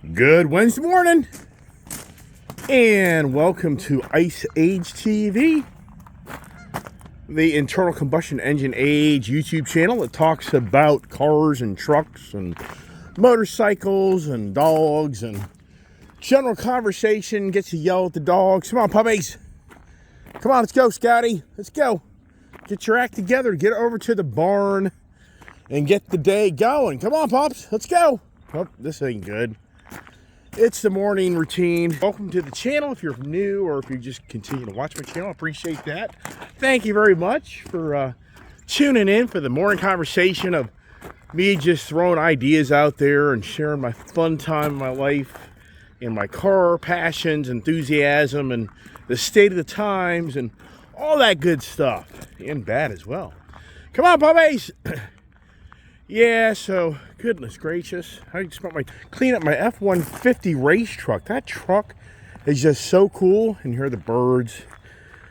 Good Wednesday morning, and welcome to Ice Age TV, the internal combustion engine age YouTube channel that talks about cars and trucks and motorcycles and dogs and general conversation. Gets you yell at the dogs. Come on, puppies. Come on, let's go, Scotty. Let's go. Get your act together. Get over to the barn and get the day going. Come on, pups. Let's go. Oh, this ain't good. It's the morning routine. Welcome to the channel. If you're new or if you just continue to watch my channel, I appreciate that. Thank you very much for tuning in for the morning conversation of me just throwing ideas out there and sharing my fun time in my life and my car passions, enthusiasm, and the state of the times and all that good stuff, and bad as well. Come on, puppies. Yeah, so goodness gracious, I just want my clean up my F-150 race truck. That truck is just so cool. And here are the birds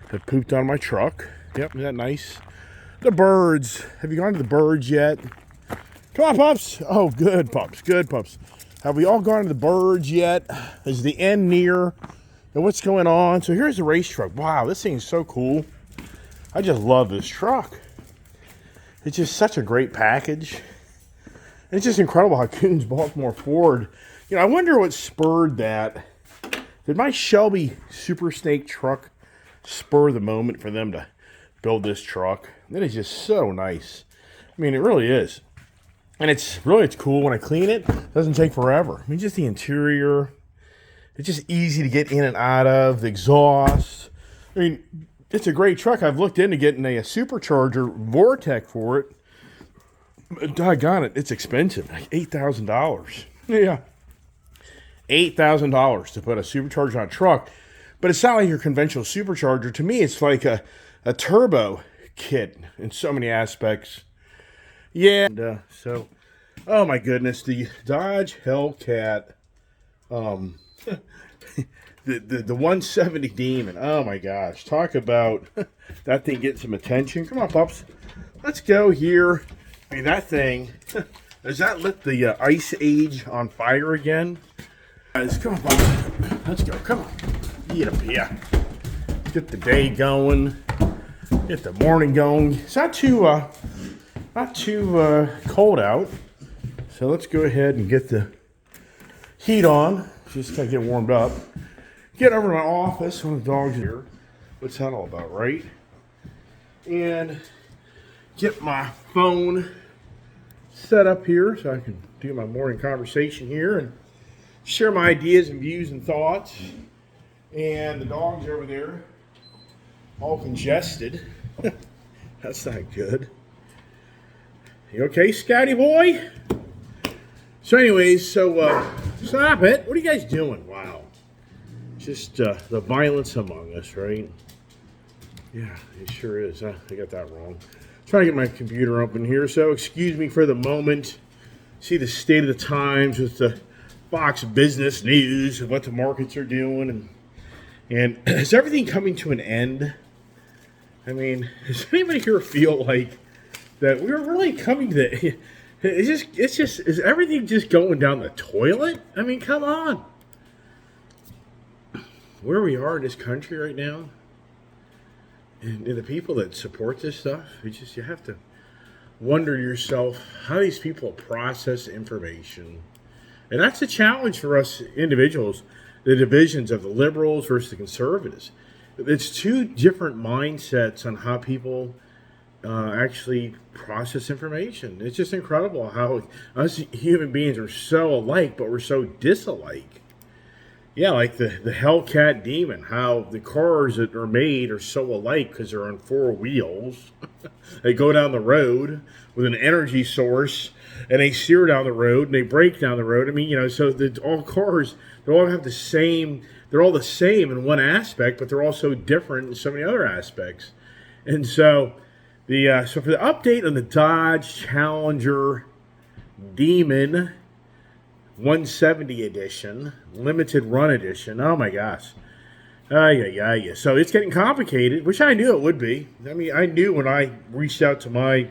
that pooped on my truck. Yep, isn't that nice? The birds. Have you gone to the birds yet? Come on, pups. Oh, good pups, good pups. Have we all gone to the birds yet? Is the end near? And what's going on? So here's the race truck. Wow, this thing is so cool. I just love this truck. It's just such a great package. And it's just incredible how Koons Baltimore Ford, I wonder what spurred that. Did my Shelby Super Snake truck spur the moment for them to build this truck? It is just so nice. I mean, it really is. And it's cool when I clean it. It doesn't take forever. I mean, just the interior. It's just easy to get in and out of. The exhaust. I mean, it's a great truck. I've looked into getting a supercharger Vortec for it. Doggone it, it's expensive. Like $8,000. Yeah. $8,000 to put a supercharger on a truck. But it's not like your conventional supercharger. To me, it's like a turbo kit in so many aspects. Yeah. And, oh my goodness, the Dodge Hellcat, the 170 Demon. Oh my gosh, talk about that thing getting some attention. Come on, pups, let's go here. I mean, that thing, does that lit the Ice Age on fire again? Guys, come on, pups, let's go. Come on, get up here. Get the day going. Get the morning going. It's not too cold out, so let's go ahead and get the heat on. Just gotta get warmed up. Get over to my office. One of the dogs here. What's that all about, right? And get my phone set up here so I can do my morning conversation here and share my ideas and views and thoughts. And the dog's over there, all congested. That's not good. You okay, Scotty boy? So anyways, stop it. What are you guys doing? Wow. Just the violence among us, right? Yeah, it sure is. I got that wrong. Trying to get my computer open here, so excuse me for the moment. See the state of the times with the Fox Business News of what the markets are doing, and is everything coming to an end? I mean, does anybody here feel like that we're really coming to? Is everything just going down the toilet? I mean, come on. Where we are in this country right now, and the people that support this stuff, you have to wonder yourself how these people process information. And that's a challenge for us individuals, the divisions of the liberals versus the conservatives. It's two different mindsets on how people actually process information. It's just incredible how us human beings are so alike, but we're so disalike. Yeah, like the Hellcat Demon, how the cars that are made are so alike because they're on four wheels. They go down the road with an energy source, and they steer down the road, and they brake down the road. I mean, so all cars, they all have the same, they're all the same in one aspect, but they're also different in so many other aspects. And so, so for the update on the Dodge Challenger Demon 170 edition, limited run edition. Oh my gosh. Yeah. So it's getting complicated, which I knew it would be. I mean, I knew when I reached out to my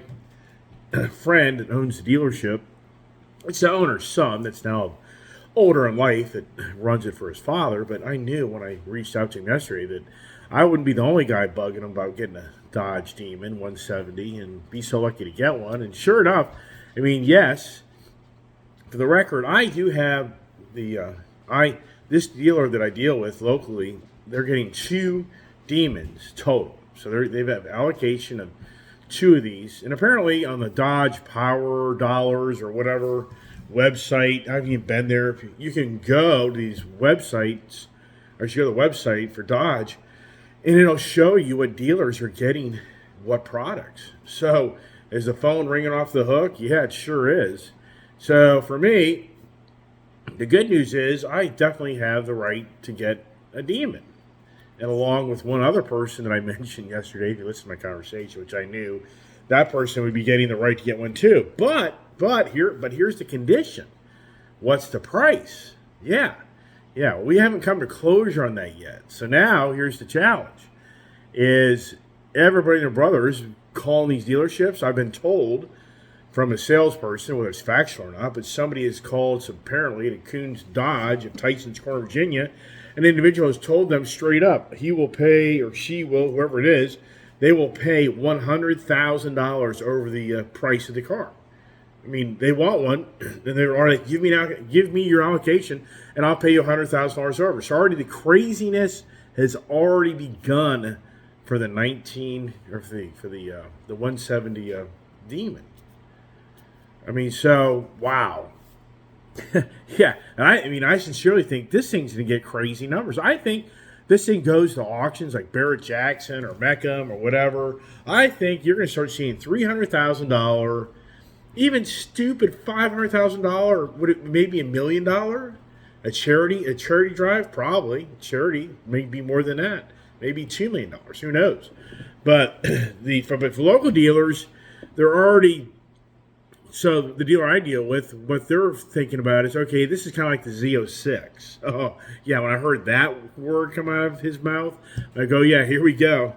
friend that owns the dealership. It's the owner's son that's now older in life that runs it for his father, but I knew when I reached out to him yesterday that I wouldn't be the only guy bugging him about getting a Dodge Demon 170 and be so lucky to get one. And sure enough, I mean, yes, for the record, I do have the this dealer that I deal with locally. They're getting 2 Demons total, so they have allocation of 2 of these. And apparently on the Dodge Power Dollars or whatever website, I haven't even been there. You can go to these websites, or you go to the website for Dodge, and it'll show you what dealers are getting what products. So is the phone ringing off the hook? Yeah, it sure is. So for me, the good news is I definitely have the right to get a Demon. And along with one other person that I mentioned yesterday, if you listen to my conversation, which I knew, that person would be getting the right to get one too. But here's the condition. What's the price? Yeah, we haven't come to closure on that yet. So now here's the challenge: is everybody and their brothers calling these dealerships? I've been told from a salesperson, whether it's factual or not, but somebody has called apparently to Coons Dodge of Tyson's Corner, Virginia. An individual has told them straight up he will pay, or she will, whoever it is, they will pay $100,000 over the price of the car. I mean, they want one, and they're already give me your allocation, and I'll pay you $100,000 over. So already the craziness has already begun for the 170 Demon. I mean, so wow. Yeah, and I sincerely think this thing's going to get crazy numbers. I think this thing goes to auctions like Barrett Jackson or Meckham or whatever. I think you're going to start seeing $300,000, even stupid $500,000, maybe $1 million. A charity drive, probably. Charity may be more than that, maybe $2 million. Who knows? But for local dealers, they're already. So the dealer I deal with, what they're thinking about is, okay, this is kind of like the Z06. Oh, yeah, when I heard that word come out of his mouth, I go, yeah, here we go.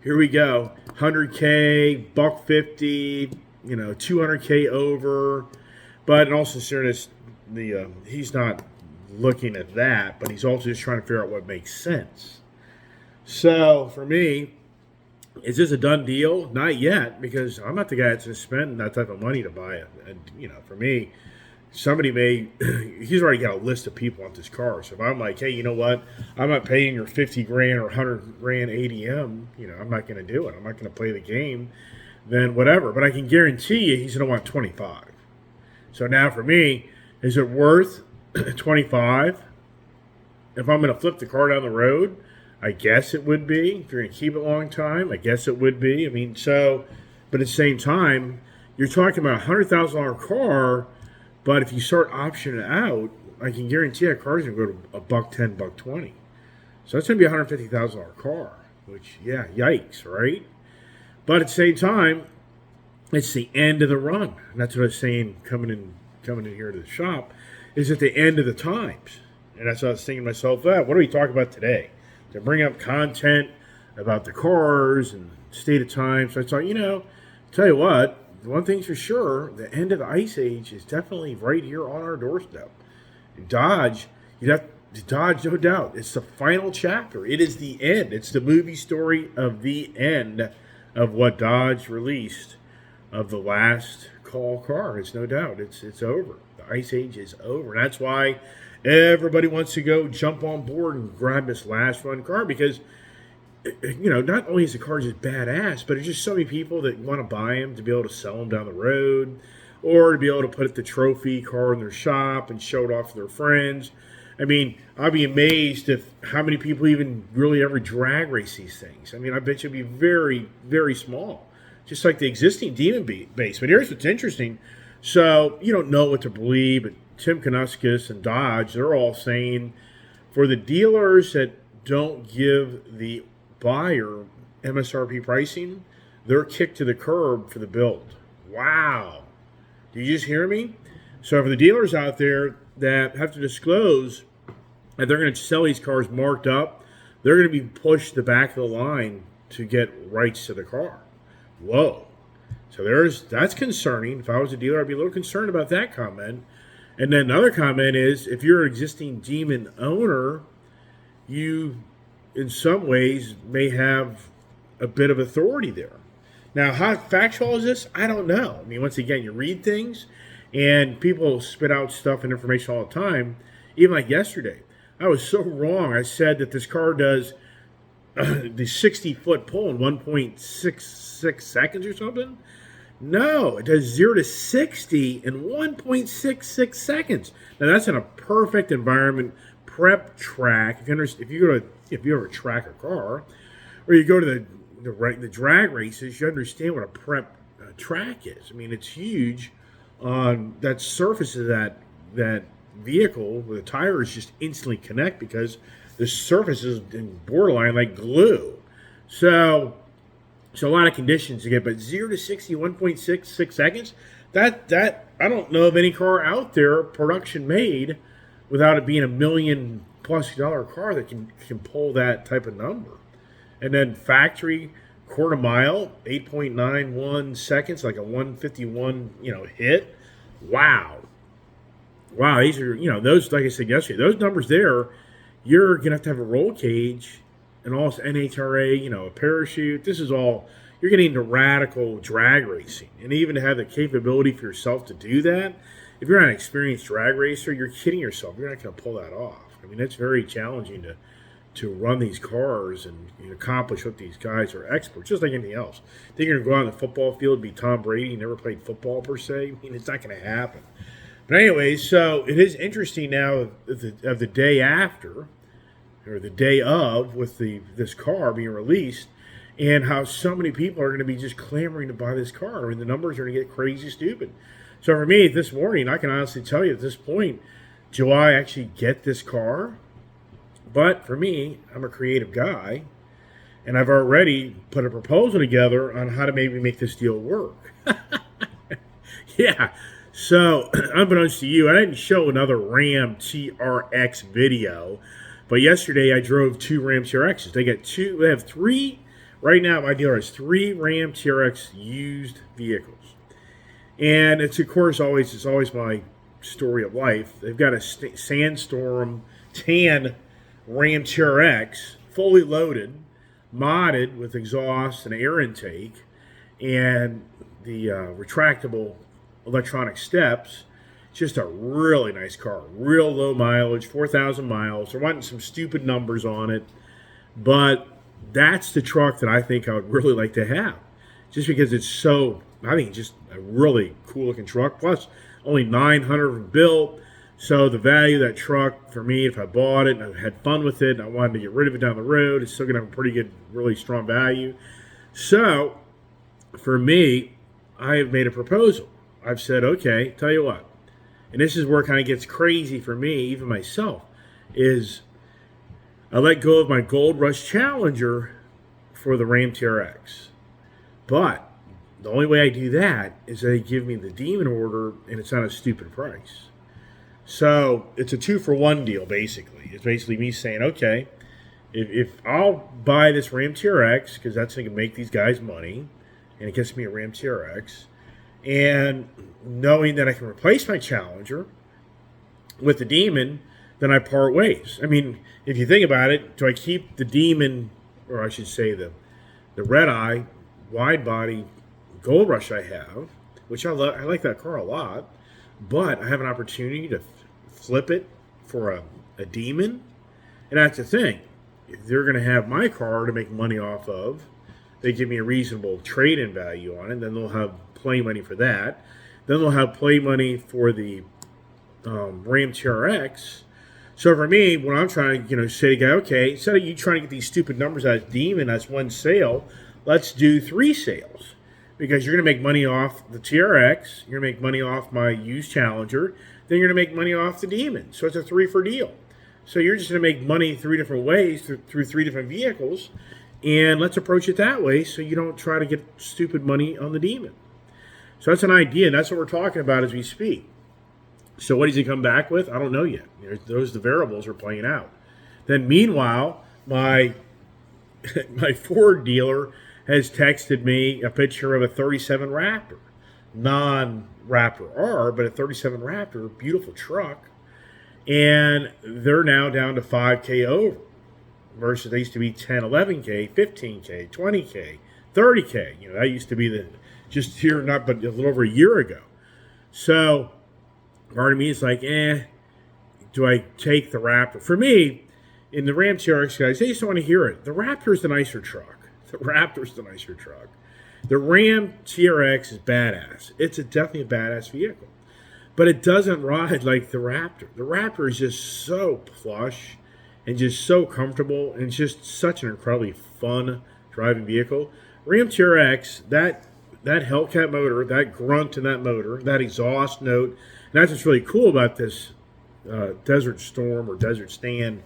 100K, $150, 200K over. But in all sincereness, he's not looking at that, but he's also just trying to figure out what makes sense. So for me, is this a done deal? Not yet, because I'm not the guy that's going to spend that type of money to buy it. And, for me, somebody he's already got a list of people on this car. So if I'm like, hey, you know what? I'm not paying your 50 grand or 100 grand ADM. I'm not going to do it. I'm not going to play the game. Then whatever. But I can guarantee you he's going to want 25. So now for me, is it worth 25? If I'm going to flip the car down the road, I guess it would be. If you're going to keep it a long time, I guess it would be. I mean, but at the same time, you're talking about a $100,000 car, but if you start optioning it out, I can guarantee that car's going to go to $110, $120. So that's going to be a $150,000 car, which, yeah, yikes, right? But at the same time, it's the end of the run. And that's what I was saying coming in here to the shop, is at the end of the times. And that's what I was thinking to myself, what are we talking about today? To bring up content about the cars and state of time. So I thought, tell you what, one thing's for sure, the end of the Ice Age is definitely right here on our doorstep. Dodge, Dodge, no doubt. It's the final chapter. It is the end. It's the movie story of the end of what Dodge released of the last call car. It's no doubt. It's over. The Ice Age is over. And that's why everybody wants to go jump on board and grab this last run car, because, not only is the car just badass, but there's just so many people that want to buy them to be able to sell them down the road, or to be able to put the trophy car in their shop and show it off to their friends. I mean, I'd be amazed if how many people even really ever drag race these things. I mean, I bet you'd be very, very small, just like the existing Demon base. But here's what's interesting. So you don't know what to believe, but Tim Knuskis and Dodge, they're all saying for the dealers that don't give the buyer MSRP pricing, they're kicked to the curb for the build. Wow. Did you just hear me? So for the dealers out there that have to disclose that they're going to sell these cars marked up, they're going to be pushed to the back of the line to get rights to the car. Whoa. So that's concerning. If I was a dealer, I'd be a little concerned about that comment. And then another comment is, if you're an existing Demon owner, you, in some ways, may have a bit of authority there. Now, how factual is this? I don't know. I mean, once again, you read things, and people spit out stuff and information all the time. Even like yesterday, I was so wrong. I said that this car does the 60-foot pull in 1.66 seconds or something. No, it does 0 to 60 in 1.66 seconds. Now that's in a perfect environment, prep track. If you ever track a car, or you go to the drag races, you understand what a prep track is. I mean, it's huge. On that surface of that vehicle, where the tires just instantly connect because the surface is borderline like glue. So a lot of conditions to get, but 0 to 60, 1.66 seconds. That I don't know of any car out there production made without it being $1 million+ car that can pull that type of number. And then factory quarter mile, 8.91 seconds, like a 151 hit. Wow, these are those, like I said yesterday, those numbers there. You're gonna have to have a roll cage and also NHRA, a parachute. This is all, you're getting into radical drag racing. And even to have the capability for yourself to do that, if you're not an experienced drag racer, you're kidding yourself. You're not going to pull that off. I mean, it's very challenging to run these cars and accomplish what these guys are experts, just like anything else. They're going to go out on the football field and be Tom Brady, never played football per se. I mean, it's not going to happen. But anyway, so it is interesting now of the day after, or the day of, with this car being released, and how so many people are going to be just clamoring to buy this car. I mean, the numbers are going to get crazy stupid. So for me, this morning, I can honestly tell you at this point, do I actually get this car? But for me, I'm a creative guy, and I've already put a proposal together on how to maybe make this deal work. Yeah. So, unbeknownst to you, I didn't show another Ram TRX video, but yesterday I drove 2 Ram TRXs. They have 3, right now my dealer has 3 Ram TRX used vehicles. And it's always my story of life. They've got a Sandstorm tan Ram TRX, fully loaded, modded with exhaust and air intake, and the retractable electronic steps. Just a really nice car. Real low mileage, 4,000 miles. They're wanting some stupid numbers on it, but that's the truck that I think I would really like to have, just because it's so, I think, just a really cool looking truck. Plus, only 900 built. So the value of that truck for me, if I bought it and I had fun with it and I wanted to get rid of it down the road, it's still going to have a pretty good, really strong value. So for me, I have made a proposal. I've said, okay, tell you what, and this is where it kind of gets crazy for me, even myself, is I let go of my Gold Rush Challenger for the Ram TRX. But the only way I do that is they give me the Demon order, and it's not a stupid price. So it's a 2-for-1 deal, basically. It's basically me saying, okay, if I'll buy this Ram TRX, because that's going to make these guys money, and it gets me a Ram TRX, and knowing that I can replace my Challenger with the Demon, then I part ways. I mean, if you think about it, do I keep the Demon, or I should say the Red Eye wide body Gold Rush I have, which I like that car a lot, but I have an opportunity to flip it for a Demon. And that's the thing. If they're going to have my car to make money off of, they give me a reasonable trade-in value on it, then they'll have play money for that. Then they'll have play money for the Ram TRX. So for me, when I'm trying to say to the guy, okay, instead of you trying to get these stupid numbers out of Demon as one sale, let's do 3 sales. Because you're going to make money off the TRX, you're going to make money off my used Challenger, then you're going to make money off the Demon. So it's a 3-for deal. So you're just going to make money 3 different ways through 3 different vehicles, and let's approach it that way so you don't try to get stupid money on the Demon. So that's an idea, and that's what we're talking about as we speak. So what does he come back with? I don't know yet. Those the variables are playing out. Then meanwhile, my Ford dealer has texted me a picture of a 37 Raptor. non-Raptor R, but a 37 Raptor, beautiful truck. And they're now down to 5K over versus they used to be 10, 11K, 15K, 20K, 30K. That used to be the just here, not but a little over a year ago. So part of me is like, do I take the Raptor? For me, in the Ram TRX guys, they just don't want to hear it. The Raptor's the nicer truck. The Raptor's the nicer truck. The Ram TRX is badass. It's definitely a badass vehicle. But it doesn't ride like the Raptor. The Raptor is just so plush and just so comfortable, and it's just such an incredibly fun driving vehicle. Ram TRX, that Hellcat motor, that grunt in that motor, that exhaust note, and that's what's really cool about this Desert Storm or Desert Stand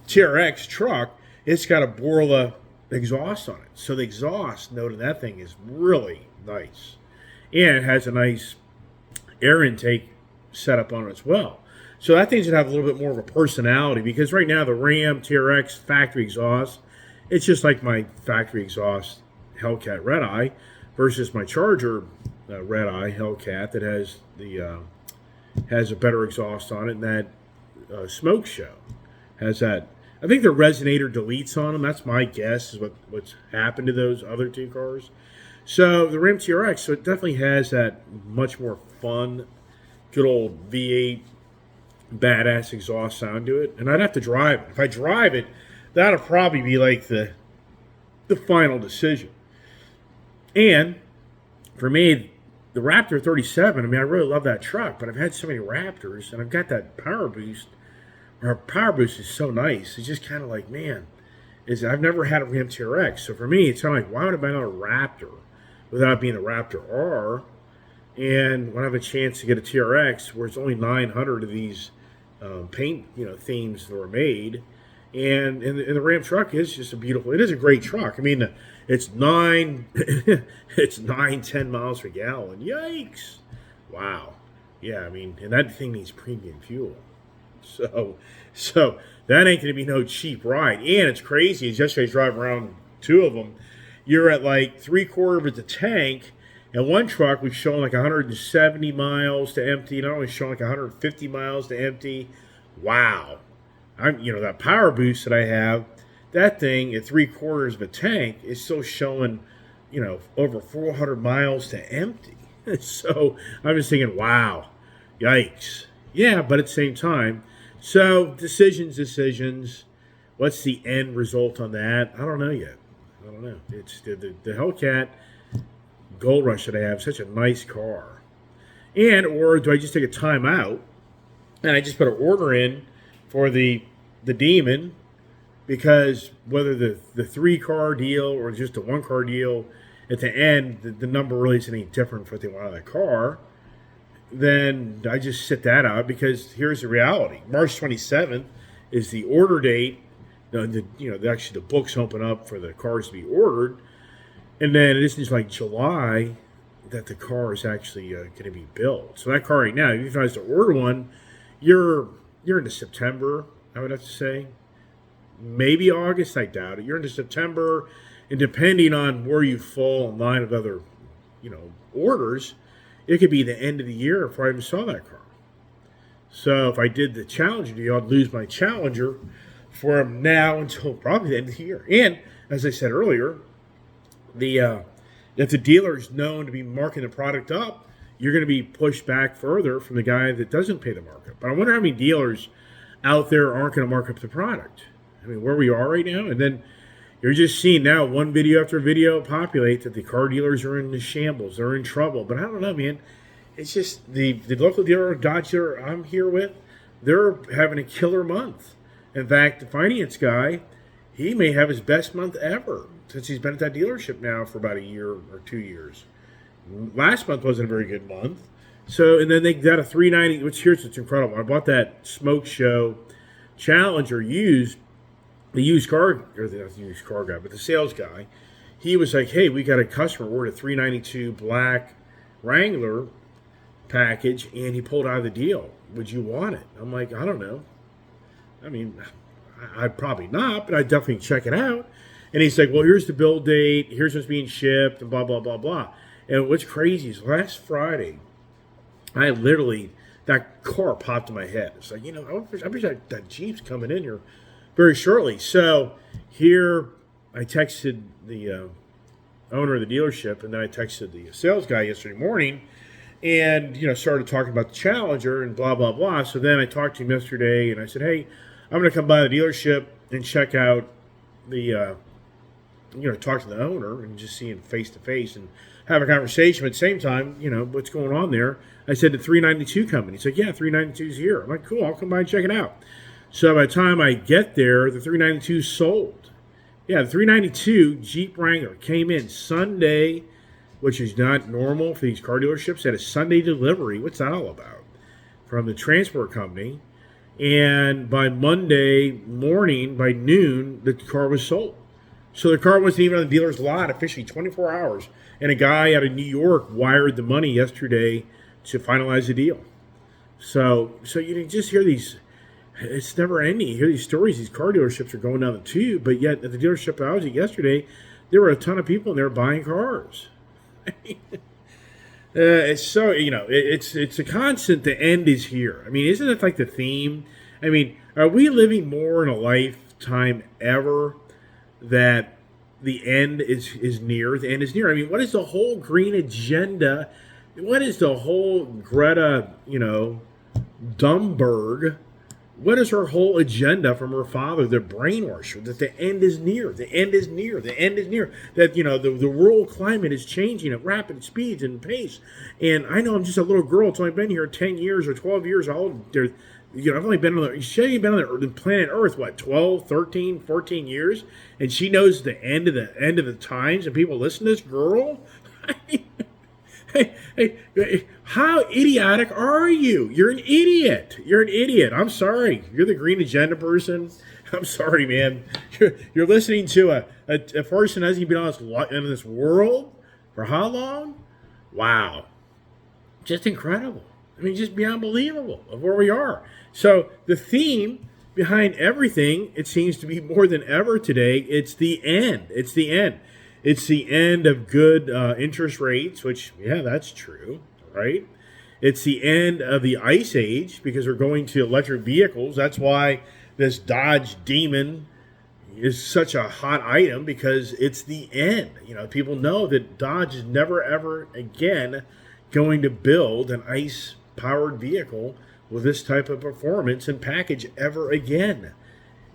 TRX truck. It's got a Borla exhaust on it, so the exhaust note in that thing is really nice, and it has a nice air intake setup on it as well. So that thing's gonna have a little bit more of a personality, because right now the Ram TRX factory exhaust, it's just like my factory exhaust Hellcat Red Eye versus my Charger Red Eye Hellcat that has a better exhaust on it, and that Smoke Show has that. I think the resonator deletes on them. That's my guess, is what's happened to those other two cars. So the Ram TRX, so it definitely has that much more fun, good old V8 badass exhaust sound to it. And I'd have to drive it. If I drive it, that'll probably be like the final decision. And for me, the Raptor 37, I mean, I really love that truck, but I've had so many Raptors, and I've got that power boost. Our power boost is so nice. It's just kind of like, man, I've never had a Ram TRX. So for me, it's kind of like, why would I buy another Raptor without being a Raptor R? And when I have a chance to get a TRX, where it's only 900 of these paint, themes that were made, and the Ram truck is just it is a great truck. I mean, it's 10 miles per gallon. Yikes! Wow. Yeah, I mean, and that thing needs premium fuel. So that ain't going to be no cheap ride. And it's crazy. As yesterday I was driving around two of them, you're at like 3/4 of the tank, and one truck was showing like 170 miles to empty, and only showing like 150 miles to empty. Wow. That power boost that I have, that thing at 3/4 of a tank is still showing, over 400 miles to empty. So I'm just thinking, wow, yikes. Yeah, but at the same time, so decisions. What's the end result on that? I don't know yet. I don't know. It's the Hellcat Gold Rush that I have, such a nice car. Or do I just take a time out and I just put an order in for the Demon, because whether the 3-car deal or just a 1-car deal, at the end, the number really isn't any different for what they want out of the car, then I just sit that out, because here's the reality. March 27th is the order date. Actually the books open up for the cars to be ordered. And then it isn't just like July that the car is actually going to be built. So that car right now, if you guys to order one, you're into September, I would have to say. Maybe August, I doubt it. You're into September, and depending on where you fall in line of other, orders, it could be the end of the year before I even saw that car. So if I did the Challenger deal, I'd lose my Challenger from now until probably the end of the year. And as I said earlier, if the dealer is known to be marking the product up, you're going to be pushed back further from the guy that doesn't pay the markup. But I wonder how many dealers out there aren't going to mark up the product. I mean, where we are right now, and then you're just seeing now one video after video populate that the car dealers are in the shambles. They're in trouble. But I don't know, man. It's just the local dealer, Dodge dealer I'm here with, they're having a killer month. In fact, the finance guy, he may have his best month ever since he's been at that dealership now for about a year or 2 years. Last month wasn't a very good month. So, and then they got a 390, which here's what's incredible. I bought that Smoke Show Challenger used. The used car, or not the used car guy, but the sales guy, he was like, hey, we got a customer ordered a 392 black Wrangler package, and he pulled out of the deal. Would you want it? I'm like, I don't know. I mean, I'd probably not, but I'd definitely check it out. And he's like, well, here's the build date, here's what's being shipped, and blah, blah, blah, blah. And what's crazy is last Friday, that car popped in my head. It's like, I wish that Jeep's coming in here very shortly. So here I texted the owner of the dealership, and then I texted the sales guy yesterday morning, and started talking about the Challenger and blah blah blah. So then I talked to him yesterday, and I said, hey, I'm going to come by the dealership and check out the talk to the owner and just see him face to face and have a conversation. But at the same time, what's going on there. I said, the 392 coming. He's like, yeah, 392's here. I'm like, cool, I'll come by and check it out. So by the time I get there, the 392 sold. Yeah, the 392 Jeep Wrangler came in Sunday, which is not normal for these car dealerships. They had a Sunday delivery. What's that all about? From the transport company. And by Monday morning, by noon, the car was sold. So the car wasn't even on the dealer's lot officially 24 hours. And a guy out of New York wired the money yesterday to finalize the deal. So you just hear these, it's never ending. You hear these stories, these car dealerships are going down the tube, but yet at the dealership I was at yesterday, there were a ton of people in there buying cars. It's so, it's a constant, the end is here. I mean, isn't it like the theme? I mean, are we living more in a lifetime ever that the end is near? The end is near. I mean, what is the whole green agenda? What is the whole Greta, Thunberg? What is her whole agenda from her father, the brainwasher, that the end is near, the end is near, the end is near, that, the world climate is changing at rapid speeds and pace. And I know I'm just a little girl. It's only been here 10 years or 12 years old. I've only been on the planet Earth, 12, 13, 14 years, and she knows the end of the times, and people listen to this girl? Hey, how idiotic are you? You're an idiot. You're an idiot. I'm sorry. You're the green agenda person. I'm sorry, man. You're listening to a person who hasn't been in this world for how long? Wow. Just incredible. I mean, just beyond believable of where we are. So the theme behind everything, it seems to be more than ever today, it's the end. It's the end. It's the end of good interest rates, which, yeah, that's true, right? It's the end of the ice age because we're going to electric vehicles. That's why this Dodge Demon is such a hot item, because it's the end. People know that Dodge is never, ever again going to build an ICE-powered vehicle with this type of performance and package ever again.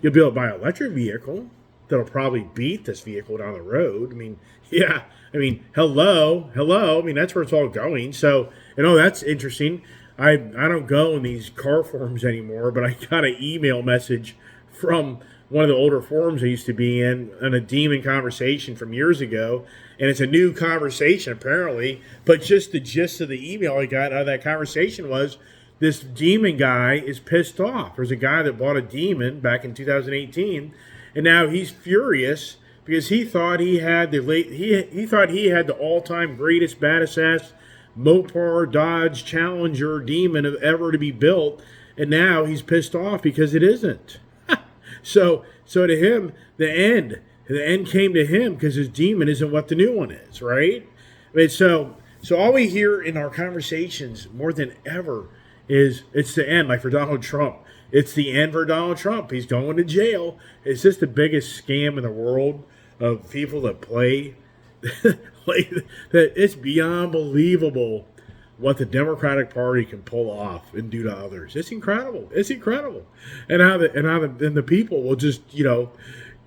You'll be able to buy an electric vehicle that'll probably beat this vehicle down the road. I mean, yeah. I mean, hello. I mean, that's where it's all going. So, that's interesting. I don't go in these car forums anymore, but I got an email message from one of the older forums I used to be in on a Demon conversation from years ago. And it's a new conversation, apparently. But just the gist of the email I got out of that conversation was, this Demon guy is pissed off. There's a guy that bought a Demon back in 2018, and now he's furious because he thought he had the all-time greatest badass Mopar Dodge Challenger Demon ever to be built, and now he's pissed off because it isn't. So to him, the end came to him because his Demon isn't what the new one is, right? I mean, so all we hear in our conversations more than ever is it's the end, like for Donald Trump. It's the end for Donald Trump. He's going to jail. It's just the biggest scam in the world of people that play. Like, that it's beyond believable what the Democratic Party can pull off and do to others. It's incredible. It's incredible. And how the people will just,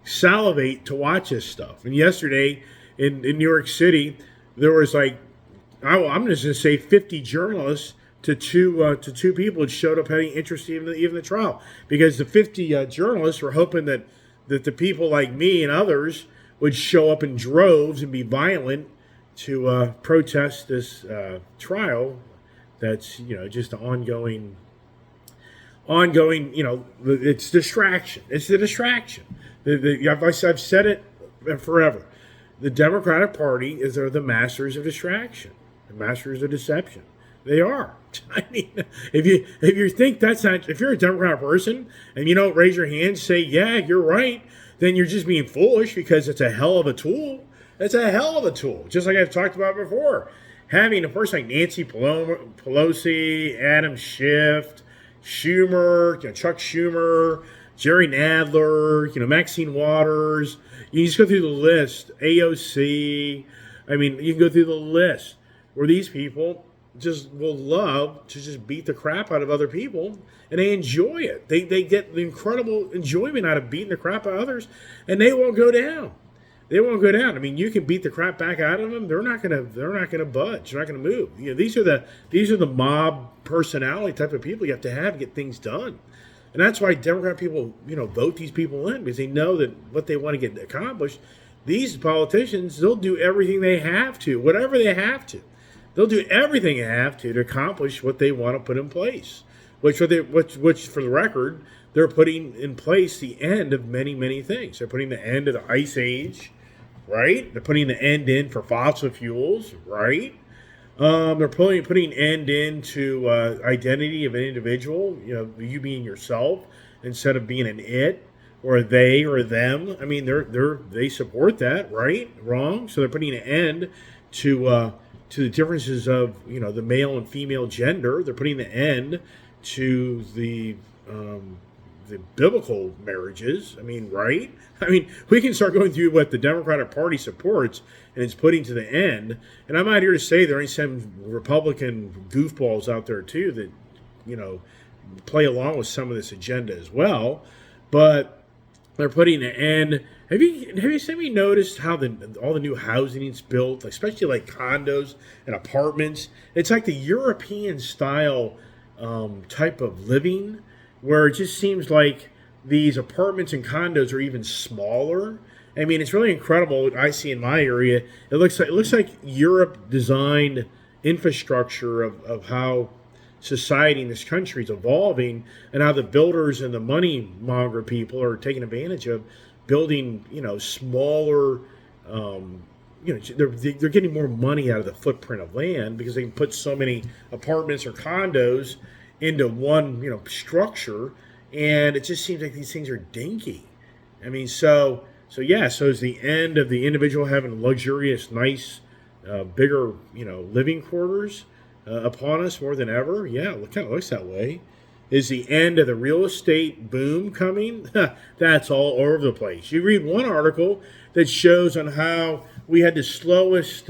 salivate to watch this stuff. And yesterday in New York City, there was I'm just going to say 50 journalists to two people that showed up having interest in even the trial, because the 50 journalists were hoping that the people like me and others would show up in droves and be violent to protest this trial. That's just an ongoing. It's distraction. It's the distraction. I've said it forever. The Democratic Party they're the masters of distraction, the masters of deception. They are. I mean, if you think that's not, if you're a Democrat person and you don't raise your hand, say, yeah, you're right, then you're just being foolish, because it's a hell of a tool. It's a hell of a tool, just like I've talked about before. Having a person like Nancy Pelosi, Adam Schiff, Schumer, Chuck Schumer, Jerry Nadler, Maxine Waters. You just go through the list. AOC. I mean, you can go through the list where these people just will love to just beat the crap out of other people, and they enjoy it. They get the incredible enjoyment out of beating the crap out of others, and they won't go down. They won't go down. I mean, you can beat the crap back out of them. They're not gonna budge. They're not gonna move. These are the mob personality type of people you have to get things done. And that's why Democrat people, vote these people in, because they know that what they want to get accomplished. These politicians, they'll do everything they have to, whatever they have to. They'll do everything they have to accomplish what they want to put in place. Which for the record, they're putting in place the end of many, many things. They're putting the end of the ice age, right? They're putting the end in for fossil fuels, right? They're putting end into identity of an individual, you being yourself instead of being an it or they or them. I mean, they support that, right? Wrong. So they're putting an end to the differences of the male and female gender. They're putting the end to the biblical marriages. I mean, right? I mean, we can start going through what the Democratic Party supports and it's putting to the end. And I'm not here to say there ain't some Republican goofballs out there too that, play along with some of this agenda as well. But they're putting an end. Have you noticed how all the new housing is built, especially like condos and apartments? It's like the European style type of living, where it just seems like these apartments and condos are even smaller. I mean, it's really incredible what I see in my area. It looks like Europe designed infrastructure of how society in this country is evolving, and how the builders and the money monger people are taking advantage of building, smaller. They're getting more money out of the footprint of land because they can put so many apartments or condos into one, structure, and it just seems like these things are dinky. I mean, so is the end of the individual having luxurious, nice, bigger, living quarters upon us more than ever? Yeah, it kind of looks that way. Is the end of the real estate boom coming? That's all over the place. You read one article that shows on how we had the slowest,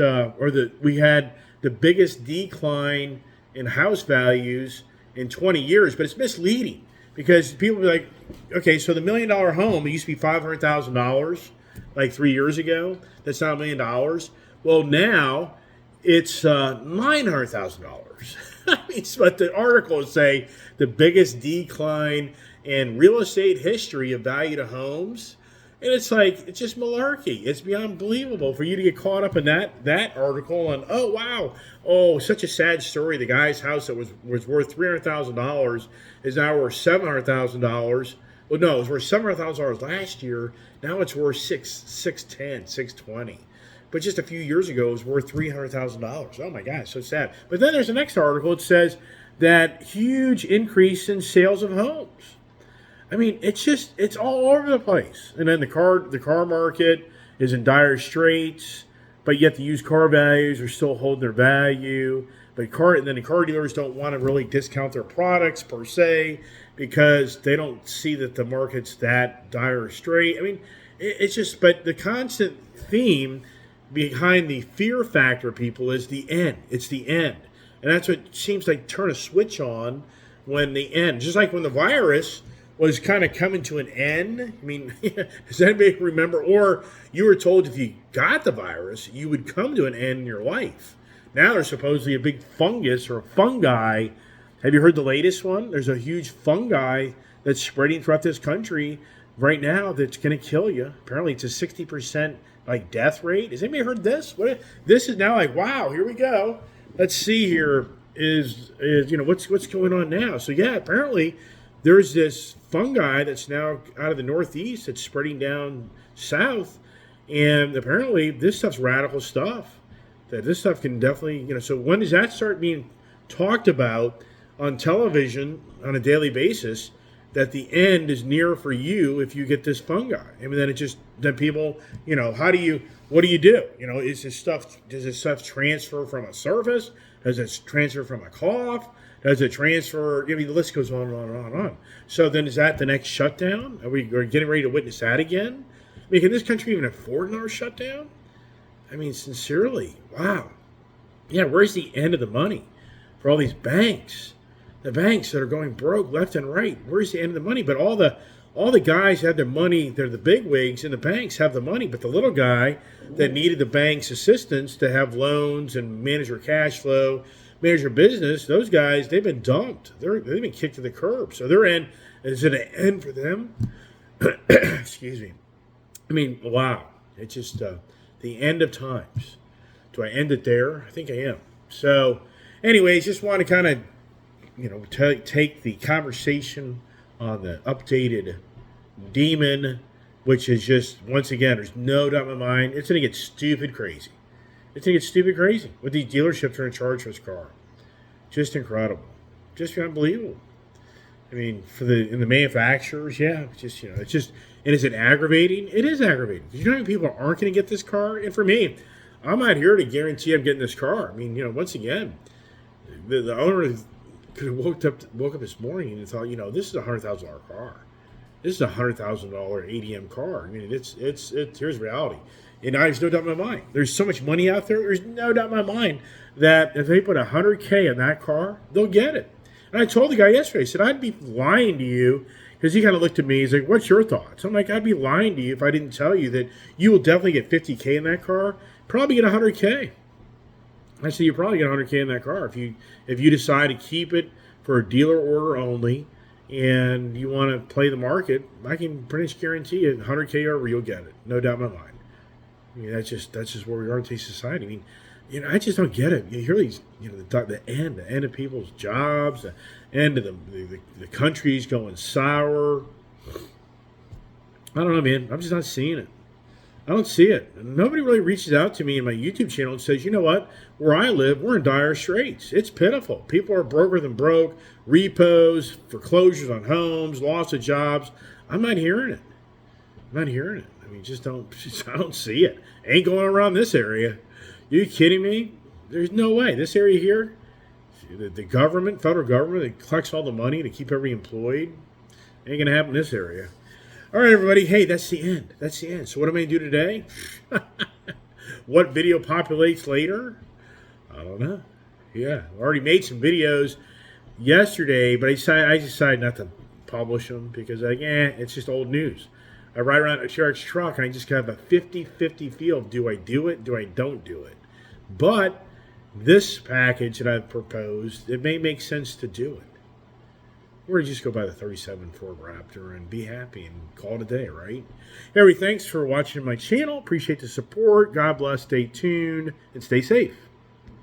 we had the biggest decline in house values in 20 years, but it's misleading because people be like, okay, so the $1 million home, it used to be $500,000 like 3 years ago. That's not $1 million. Well, now it's $900,000. I mean, but the articles say the biggest decline in real estate history of value to homes. And it's like, it's just malarkey. It's beyond believable for you to get caught up in that article on, oh, wow. Oh, such a sad story. The guy's house that was worth $300,000 is now worth $700,000. Well, no, it was worth $700,000 last year. Now it's worth $620,000. But just a few years ago, it was worth $300,000. Oh, my gosh, so sad. But then there's the next article. It says that huge increase in sales of homes. I mean, it's all over the place. And then the car market is in dire straits, but yet the used car values are still holding their value. But the car dealers don't want to really discount their products per se because they don't see that the market's that dire strait. I mean, it's just, but the constant theme behind the fear factor, people, is the end. It's the end. And that's what seems like turn a switch on when the end. Just like when the virus was kind of coming to an end. I mean, does anybody remember? Or you were told if you got the virus, you would come to an end in your life. Now there's supposedly a big fungus or a fungi. Have you heard the latest one? There's a huge fungi that's spreading throughout this country right now that's going to kill you. Apparently it's a 60% death rate. Has anybody heard this? This is now like, wow, here we go. Let's see here is what's going on now. So yeah, apparently there's this fungi that's now out of the Northeast that's spreading down south, and apparently this stuff's radical stuff. That this stuff can definitely, so when does that start being talked about on television on a daily basis? that the end is near for you if you get this fungi. I mean, then people, what do you do? Does this stuff transfer from a surface? Does it transfer from a cough? Does it transfer? I mean, the list goes on and on and on and on. So then is that the next shutdown? Are we getting ready to witness that again? I mean, can this country even afford another shutdown? I mean, sincerely, wow. Yeah, where's the end of the money for all these banks? The banks that are going broke left and right. Where's the end of the money? But all the guys have their money. They're the big wigs, and the banks have the money. But the little guy that needed the bank's assistance to have loans and manage their cash flow, manage their business, those guys, they've been dumped. They've been kicked to the curb. So their end, is it an end for them? Excuse me. I mean, wow. It's just the end of times. Do I end it there? I think I am. So, anyways, just want to kind of, take the conversation on the updated Demon, which is just, once again, there's no doubt in my mind, it's going to get stupid crazy. It's going to get stupid crazy what these dealerships are in charge for this car. Just incredible. Just unbelievable. I mean, in the manufacturers, yeah, it's just, and is it aggravating? It is aggravating. Because how many people aren't going to get this car? And for me, I'm not here to guarantee I'm getting this car. I mean, once again, the owner could have woke up this morning and thought, this is a $100,000 car. This is a $100,000 ADM car. I mean, it's here's reality. And there's no doubt in my mind. There's so much money out there. There's no doubt in my mind that if they put $100K in that car, they'll get it. And I told the guy yesterday, I said, I'd be lying to you, because he kind of looked at me. He's like, what's your thoughts? I'm like, I'd be lying to you if I didn't tell you that you will definitely get $50K in that car, probably get $100K. I said, you probably get $100K in that car if you decide to keep it for a dealer order only, and you want to play the market. I can pretty much guarantee you $100K over, you'll get it, no doubt in my mind. I mean, that's just where we are in today's society. I mean, I just don't get it. You hear these, the end of people's jobs, the end of the country's going sour. I don't know, man. I'm just not seeing it. I don't see it. Nobody really reaches out to me in my YouTube channel and says, you know what? Where I live, we're in dire straits. It's pitiful. People are broker than broke, repos, foreclosures on homes, loss of jobs. I'm not hearing it. I mean, I don't see it. Ain't going around this area. You kidding me? There's no way. This area here, the government, federal government, that collects all the money to keep everybody employed, ain't going to happen in this area. All right, everybody. Hey, that's the end. So what am I going to do today? What video populates later? I don't know. Yeah, I already made some videos yesterday, but I decided not to publish them because, it's just old news. I ride around a Shark's truck, and I just have a 50-50 feel of do I do it, do I don't do it. But this package that I've proposed, it may make sense to do it. Or you just go buy the 37 Ford Raptor and be happy and call it a day, right? Everybody, thanks for watching my channel. Appreciate the support. God bless. Stay tuned and stay safe.